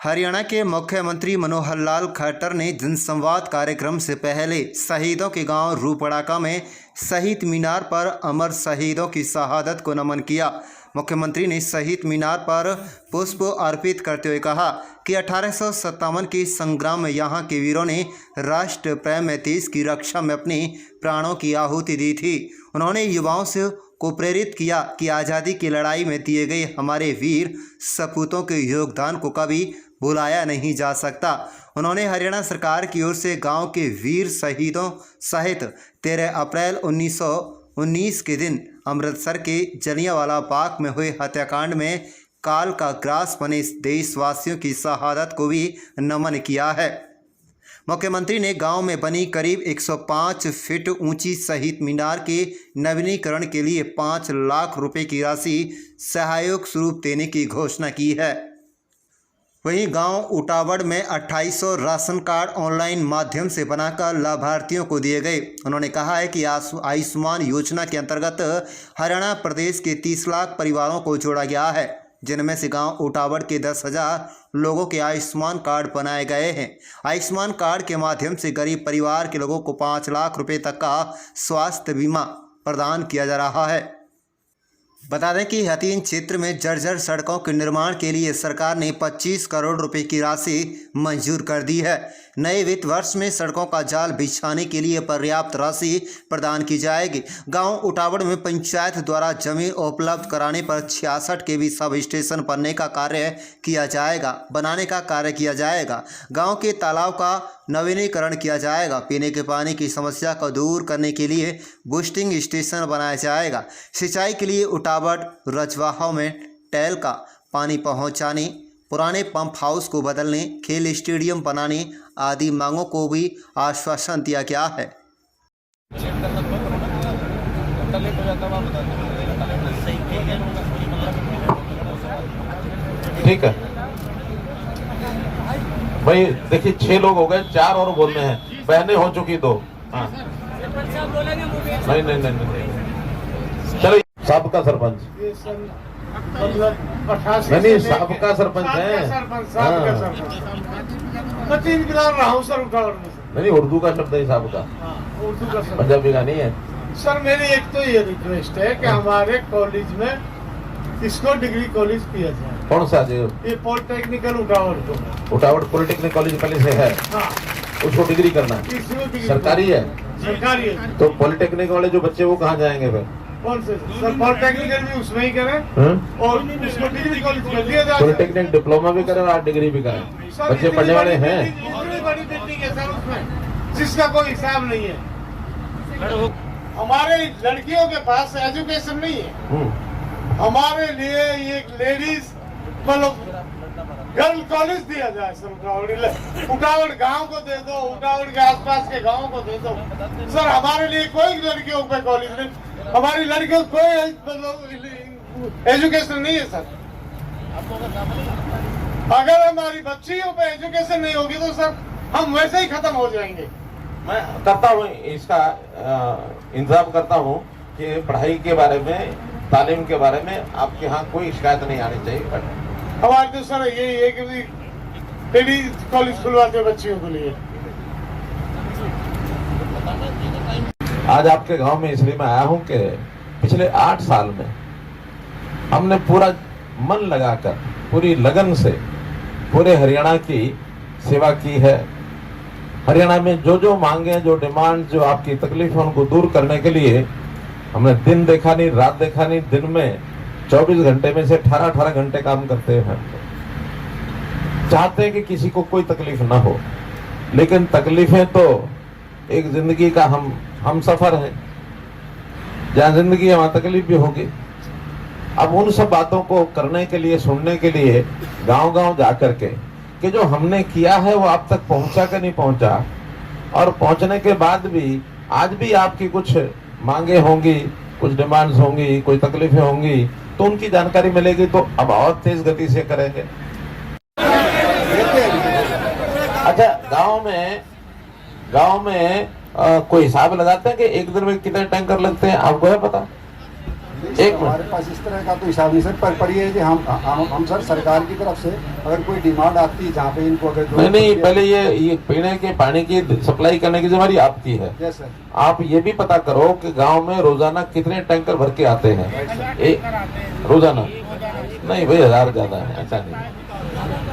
हरियाणा के मुख्यमंत्री मनोहर लाल खट्टर ने जनसंवाद कार्यक्रम से पहले शहीदों के गांव रूपड़ाका में शहीद मीनार पर अमर शहीदों की शहादत को नमन किया। मुख्यमंत्री ने शहीद मीनार पर पुष्प अर्पित करते हुए कहा कि 1857 के संग्राम में यहाँ के वीरों ने राष्ट्र प्रेम में देश की रक्षा में अपने प्राणों की आहुति दी थी। उन्होंने युवाओं से को प्रेरित किया कि आज़ादी की लड़ाई में दिए गए हमारे वीर सपूतों के योगदान को कभी भुलाया नहीं जा सकता। उन्होंने हरियाणा सरकार की ओर से गांव के वीर शहीदों सहित 13 अप्रैल 1919 के दिन अमृतसर के जलियांवाला बाग में हुए हत्याकांड में काल का ग्रास बने देशवासियों की शहादत को भी नमन किया है। मुख्यमंत्री ने गांव में बनी करीब 105 फीट ऊंची शहीद मीनार के नवीनीकरण के लिए 5 लाख रुपए की राशि सहायक स्वरूप देने की घोषणा की है। वहीं गांव उटावड़ में 2800 राशन कार्ड ऑनलाइन माध्यम से बनाकर लाभार्थियों को दिए गए। उन्होंने कहा है कि आयुष्मान योजना के अंतर्गत हरियाणा प्रदेश के 30 लाख परिवारों को जोड़ा गया है, जिनमें से गांव उटावड़ के 10,000 लोगों के आयुष्मान कार्ड बनाए गए हैं। आयुष्मान कार्ड के माध्यम से गरीब परिवार के लोगों को 5 लाख रुपए तक का स्वास्थ्य बीमा प्रदान किया जा रहा है। बता दें कि हथीन क्षेत्र में जर्जर सड़कों के निर्माण के लिए सरकार ने 25 करोड़ रुपए की राशि मंजूर कर दी है। नए वित्त वर्ष में सड़कों का जाल बिछाने के लिए पर्याप्त राशि प्रदान की जाएगी। गांव उटावड़ में पंचायत द्वारा जमीन उपलब्ध कराने पर 66 केवी सब स्टेशन बनाने का कार्य किया जाएगा। गांव के तालाब का नवीनीकरण किया जाएगा। पीने के पानी की समस्या को दूर करने के लिए बूस्टिंग स्टेशन बनाया जाएगा। सिंचाई के लिए उटावड़ रजवाहों में टैल का पानी पहुंचाने, पुराने पंप हाउस को बदलने, खेल स्टेडियम बनाने आदि मांगों को भी आश्वासन दिया गया है। ठीक है भाई, देखिए 6 लोग हो गए, 4 और बोलने हैं। बहनें हो चुकी 2। हाँ नहीं चलो, सबका सरपंच नहीं, सबका सरपंच है। मैं 3 किलोमीटर रहा हूँ सर उटावड़ में। नहीं, उर्दू का शब्द है साहब का, उर्दू का शब्द पंजाबी का नहीं है सर। मेरी एक तो ये रिक्वेस्ट है कि हमारे कॉलेज में इसको डिग्री कॉलेज किया जाए। कौन सा जो ये पॉलिटेक्निकल उटावड़ को, उटावड़ पॉलिटेक्निक कॉलेज पहले से है। हाँ, उसको डिग्री करना है। सरकारी है, सरकारी है। तो पॉलिटेक्निक वाले जो बच्चे वो कहाँ जाएंगे फिर? कौन से सर? पॉलिटेक्निकल भी उसमें ही करें और उसको डिग्री कॉलेज कर दिया जाए। पॉलिटेक्निक डिप्लोमा भी करें और डिग्री भी करें। बच्चे पढ़ने वाले हैं। इतनी बड़ी बिल्डिंग है सर उसमें, जिसका कोई हिसाब नहीं है। हमारे लड़कियों के पास एजुकेशन नहीं है। हमारे लिए ये लेडीज गर्ल कॉलेज दिया जाए सर। उटावड़ गांव को दे दो, उटावड़ के आसपास के गांव को दे दो सर। हमारे लिए कोई लड़कियों पे कॉलेज नहीं, हमारी लड़कियों को कोई एजुकेशन नहीं है सर। अगर हमारी बच्चियों पे एजुकेशन नहीं होगी तो सर हम वैसे ही खत्म हो जाएंगे। मैं करता हूँ इसका इंतजाम करता हूँ कि पढ़ाई के बारे में, तालीम के बारे में आपके यहाँ कोई शिकायत नहीं आनी चाहिए। बट हमारे तो सर यही है कि लेडीज कॉलेज खुलवाते बच्चियों के लिए। आज आपके गांव में इसलिए मैं आया हूं कि पिछले 8 साल में हमने पूरा मन लगाकर, पूरी लगन से पूरे हरियाणा की सेवा की है। हरियाणा में जो मांगे, जो डिमांड, जो आपकी तकलीफ है, उनको दूर करने के लिए हमने दिन देखा नहीं, रात देखा नहीं। दिन में 24 घंटे में से 18 घंटे काम करते हैं। चाहते हैं कि किसी को कोई तकलीफ ना हो, लेकिन तकलीफें तो एक जिंदगी का हम सफर है। जहाँ जिंदगी है वहाँ तकलीफ भी होगी। अब उन सब बातों को करने के लिए, सुनने के लिए गांव-गांव जाकर के कि जो हमने किया है वो आप तक पहुंचा कि नहीं पहुंचा, और पहुंचने के बाद भी आज भी आपकी कुछ मांगे होंगी, कुछ डिमांड्स होंगी, कोई तकलीफें होंगी, तो उनकी जानकारी मिलेगी। तो अब और तेज गति से करेंगे। अच्छा, गांव में कोई हिसाब लगाते हैं कि एक दिन में कितने टैंकर लगते हैं? आपको है पता? एक हमारे पास इस तरह का तो हिसाब नहीं सर, पर ये है कि हम सर सरकार की तरफ से अगर कोई डिमांड आती है जहाँ पे इनको अगर नहीं, पहले ये पीने के पानी की सप्लाई करने की जिम्मेदारी आपकी है। Yes sir. आप ये भी पता करो कि गांव में रोजाना कितने टैंकर भर के आते हैं रोजाना? नहीं भाई, 1000 ज्यादा है, ऐसा नहीं।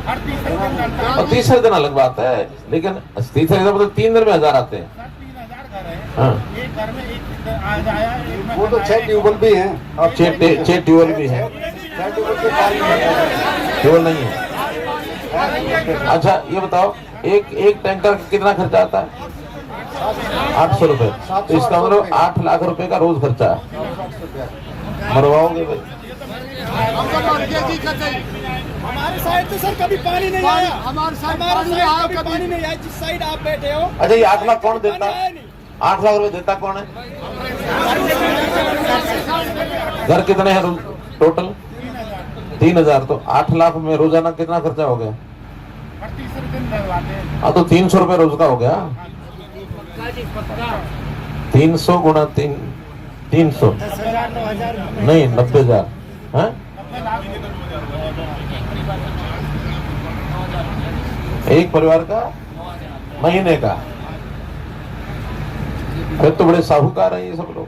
और तीसरे दिन अलग बात है, लेकिन तीसरे दिन मतलब 3 दिन में 1000 आते हैं। हाँ, वो तो 6 ट्यूबवेल भी हैं और 6 ट्यूबवेल भी है। 6 ट्यूबवेल के पानी ट्यूबवेल नहीं है। अच्छा ये बताओ, एक टैंकर का कितना खर्चा आता है? 800 रुपए। तो इसका मतलब 8 लाख रुपए का रोज खर्चा है। मरवाओगे भाई? हमारे साइड तो सर कभी पानी नहीं आया, हमारे साइड कभी पानी नहीं आया जिस साइड आप बैठे हो। अच्छा, ये 8 लाख कौन देता है? 8 लाख रुपए देता कौन है? घर कितने हैं टोटल? 3000। तो 8 लाख में रोजाना कितना खर्चा हो गया? हाँ, तो 300 रुपए रोज का हो गया। 300 गुणा 300 नहीं 90,000 है। एक परिवार का महीने का। फिर तो बड़े साहूकार हैं ये सब लोग।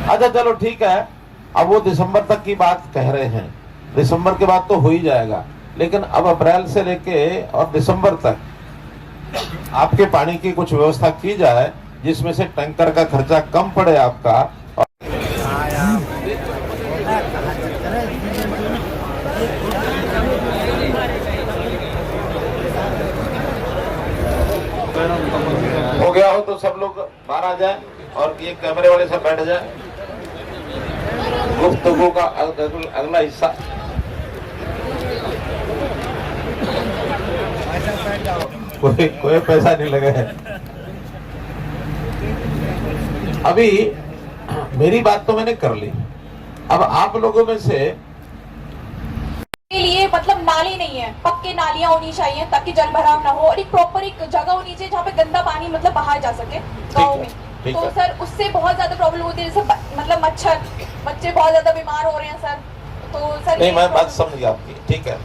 अच्छा चलो ठीक है, अब वो दिसंबर तक की बात कह रहे हैं, दिसंबर के बाद तो हो ही जाएगा, लेकिन अब अप्रैल से लेके और दिसंबर तक आपके पानी की कुछ व्यवस्था की जाए जिसमें से टैंकर का खर्चा कम पड़े आपका। हो गया हो तो सब लोग बाहर आ जाए और ये कैमरे वाले सब बैठ जाए। गुफ्तगू का अगला हिस्सा। कोई पैसा नहीं लगा है अभी। मेरी बात तो मैंने कर ली। अब आप लोगों में से के लिए मतलब नाली नहीं है, पक्के नालियां होनी चाहिए ताकि जल भराव ना हो, और एक प्रॉपर एक जगह होनी चाहिए जहाँ पे गंदा पानी मतलब बाहर जा सके गाँव में। तो सर उससे बहुत ज्यादा प्रॉब्लम होती है, जैसे मतलब मच्छर, बच्चे बहुत ज्यादा बीमार हो रहे हैं सर। तो सर नहीं, मैं बात समझ गया आपकी, ठीक है।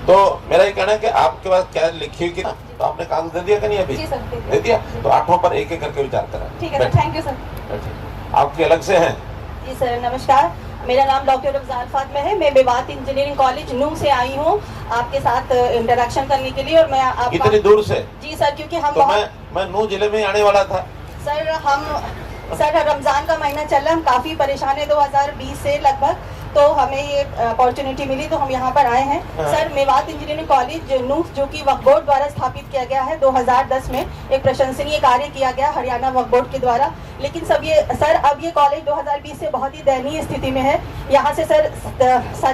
तो मेरा ये कहना है कि आपके पास क्या लिखी हुई कि ना, तो आपने कागज दे दिया कि नहीं अभी? जी सर दे दिया। तो 8 पर एक एक करके विचार करें। ठीक है सर, थैंक यू सर। आपकी अलग से हैं? जी सर नमस्कार, मेरा नाम डॉक्टर रमजान फातिमा है। मैं मेवात इंजीनियरिंग कॉलेज नूंह से आई हूँ आपके साथ इंटरेक्शन करने के लिए। और मैं आप इतनी दूर से? जी सर, क्योंकि हम तो मैं नूंह जिले में आने वाला था सर रमजान का महीना चल रहा है, हम काफी परेशान है 2020 से लगभग, तो हमें ये अपॉर्चुनिटी मिली तो हम यहाँ पर आए हैं। Sir Mewat engineering college Nuh जो कि वक्फ बोर्ड द्वारा स्थापित किया गया है 2010 में, एक प्रशंसनीय कार्य किया गया हरियाणा वक्फ बोर्ड के द्वारा। लेकिन अब ये कॉलेज 2020 से बहुत ही दयनीय स्थिति में है। यहाँ से सर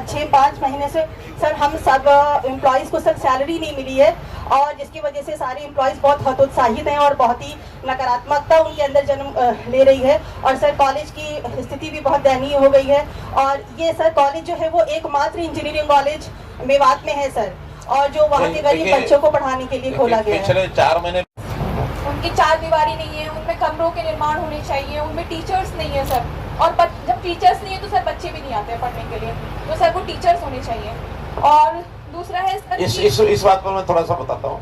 6-5 महीने से सर हम सब एम्प्लॉयज़ को सर सैलरी नहीं मिली है, और जिसकी वजह से सारे एम्प्लॉयज़ बहुत हतोत्साहित हैं और बहुत ही नकारात्मकता उनके अंदर जन्म ले रही है। और सर कॉलेज की स्थिति भी बहुत दयनीय हो गई है। और ये सर कॉलेज जो है वो एकमात्र इंजीनियरिंग कॉलेज मेवात में है सर, और जो वहाँ के गरीब बच्चों को पढ़ाने के लिए खोला गया है। पिछले 4 महीने उनकी 4 दीवारी नहीं है, उनमें कमरों के निर्माण होने चाहिए, उनमें टीचर्स नहीं है सर। और जब टीचर्स नहीं है तो सर बच्चे भी नहीं आते पढ़ने के लिए, तो सर वो टीचर्स होने चाहिए। और दूसरा है सर इस बात पर मैं थोड़ा सा बताता हूँ।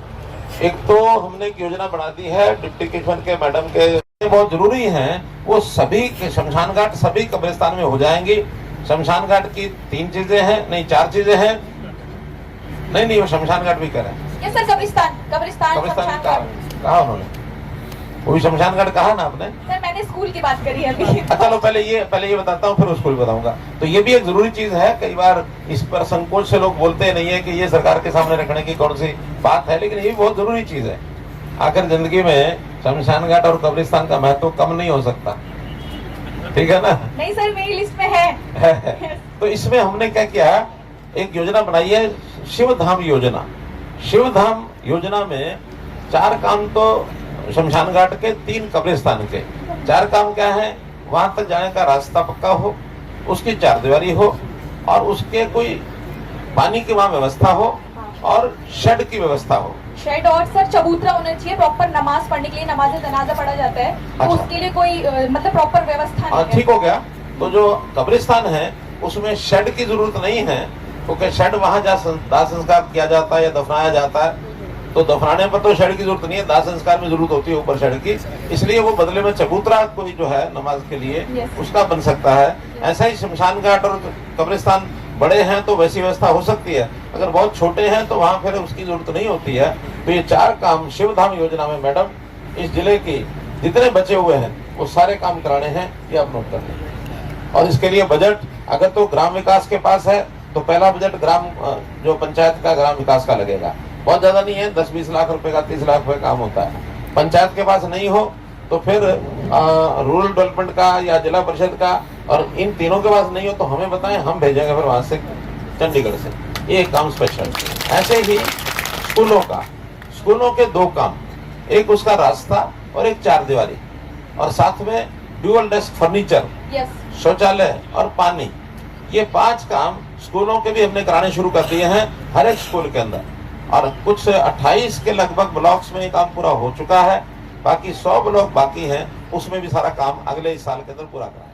एक तो हमने एक योजना बना दी है डिप्टी कमिश्नर के मैडम के, बहुत जरूरी है वो सभी के शमशान घाट सभी कब्रिस्तान में हो जाएंगी। शमशान घाट की 3 चीजें हैं, नहीं 4 चीजें हैं। नहीं वो शमशान घाट भी करें। ये सर कब्रिस्तान कहा उन्होंने, वो भी शमशान घाट कहा ना आपने? सर मैंने स्कूल की बात करी अभी। चलो पहले ये बताता हूँ, फिर उसको भी बताऊंगा। तो ये भी एक जरूरी चीज है। कई बार इस पर संकोच से लोग बोलते नहीं है कि ये सरकार के सामने रखने की कौन सी बात है, लेकिन ये भी बहुत जरूरी चीज है। आखिर जिंदगी में शमशान घाट और कब्रिस्तान का महत्व कम नहीं हो सकता, ठीक है ना? नहीं सर मेरी लिस्ट में है। तो इसमें हमने क्या किया, एक योजना बनाई है शिवधाम योजना। शिवधाम योजना में 4 काम तो शमशान घाट के, 3 कब्रिस्तान के। 4 काम क्या है? वहां तक जाने का रास्ता पक्का हो, उसकी 4 दीवारी हो, और उसके कोई पानी की वहां व्यवस्था हो, और शेड की व्यवस्था हो। शेड और सर चबूतरा होना चाहिए प्रॉपर, नमाज पढ़ने के लिए, नमाज जनाजा पढ़ा जाता है तो अच्छा। उसके लिए कोई मतलब प्रॉपर व्यवस्था नहीं है। ठीक हो गया। तो जो कब्रिस्तान है उसमें शेड की जरूरत नहीं है, क्योंकि शेड वहां जहाँ दाह संस्कार किया जाता है या दफनाया जाता है, तो दफनाने पर तो शेड की जरूरत नहीं है, दाह संस्कार में जरूरत होती है ऊपर शेड की, इसलिए वो बदले में चबूतरा कोई जो है नमाज के लिए Yes. उसका बन सकता है। ऐसा ही शमशान घाट और कब्रिस्तान बड़े हैं तो वैसी व्यवस्था हो सकती है, अगर बहुत छोटे हैं तो वहाँ फिर उसकी जरूरत नहीं होती है। तो ये 4 काम शिवधाम योजना में मैडम इस जिले की जितने बचे हुए हैं वो सारे काम कराने हैं, ये आप नोट कर लें। और इसके लिए बजट अगर तो ग्राम विकास के पास है तो पहला बजट ग्राम जो पंचायत का ग्राम विकास का लगेगा, बहुत ज्यादा नहीं है, 10-20 लाख रुपए का, 30 लाख रुपए काम होता है। पंचायत के पास नहीं हो तो फिर रूरल डेवलपमेंट का या जिला परिषद का, और इन तीनों के पास नहीं हो तो हमें बताएं, हम भेजेंगे फिर वहां से चंडीगढ़ से ये काम स्पेशल। ऐसे ही स्कूलों के 2 काम, एक उसका रास्ता और एक 4 दीवारी, और साथ में ड्यूअल डेस्क फर्नीचर, यस शौचालय और पानी, ये 5 काम स्कूलों के भी हमने कराने शुरू कर दिए हैं हर एक स्कूल के अंदर। और कुछ 28 के लगभग ब्लॉक्स में ये काम पूरा हो चुका है, बाकी 100 ब्लॉक बाकी हैं, उसमें भी सारा काम अगले इस साल के अंदर पूरा करा।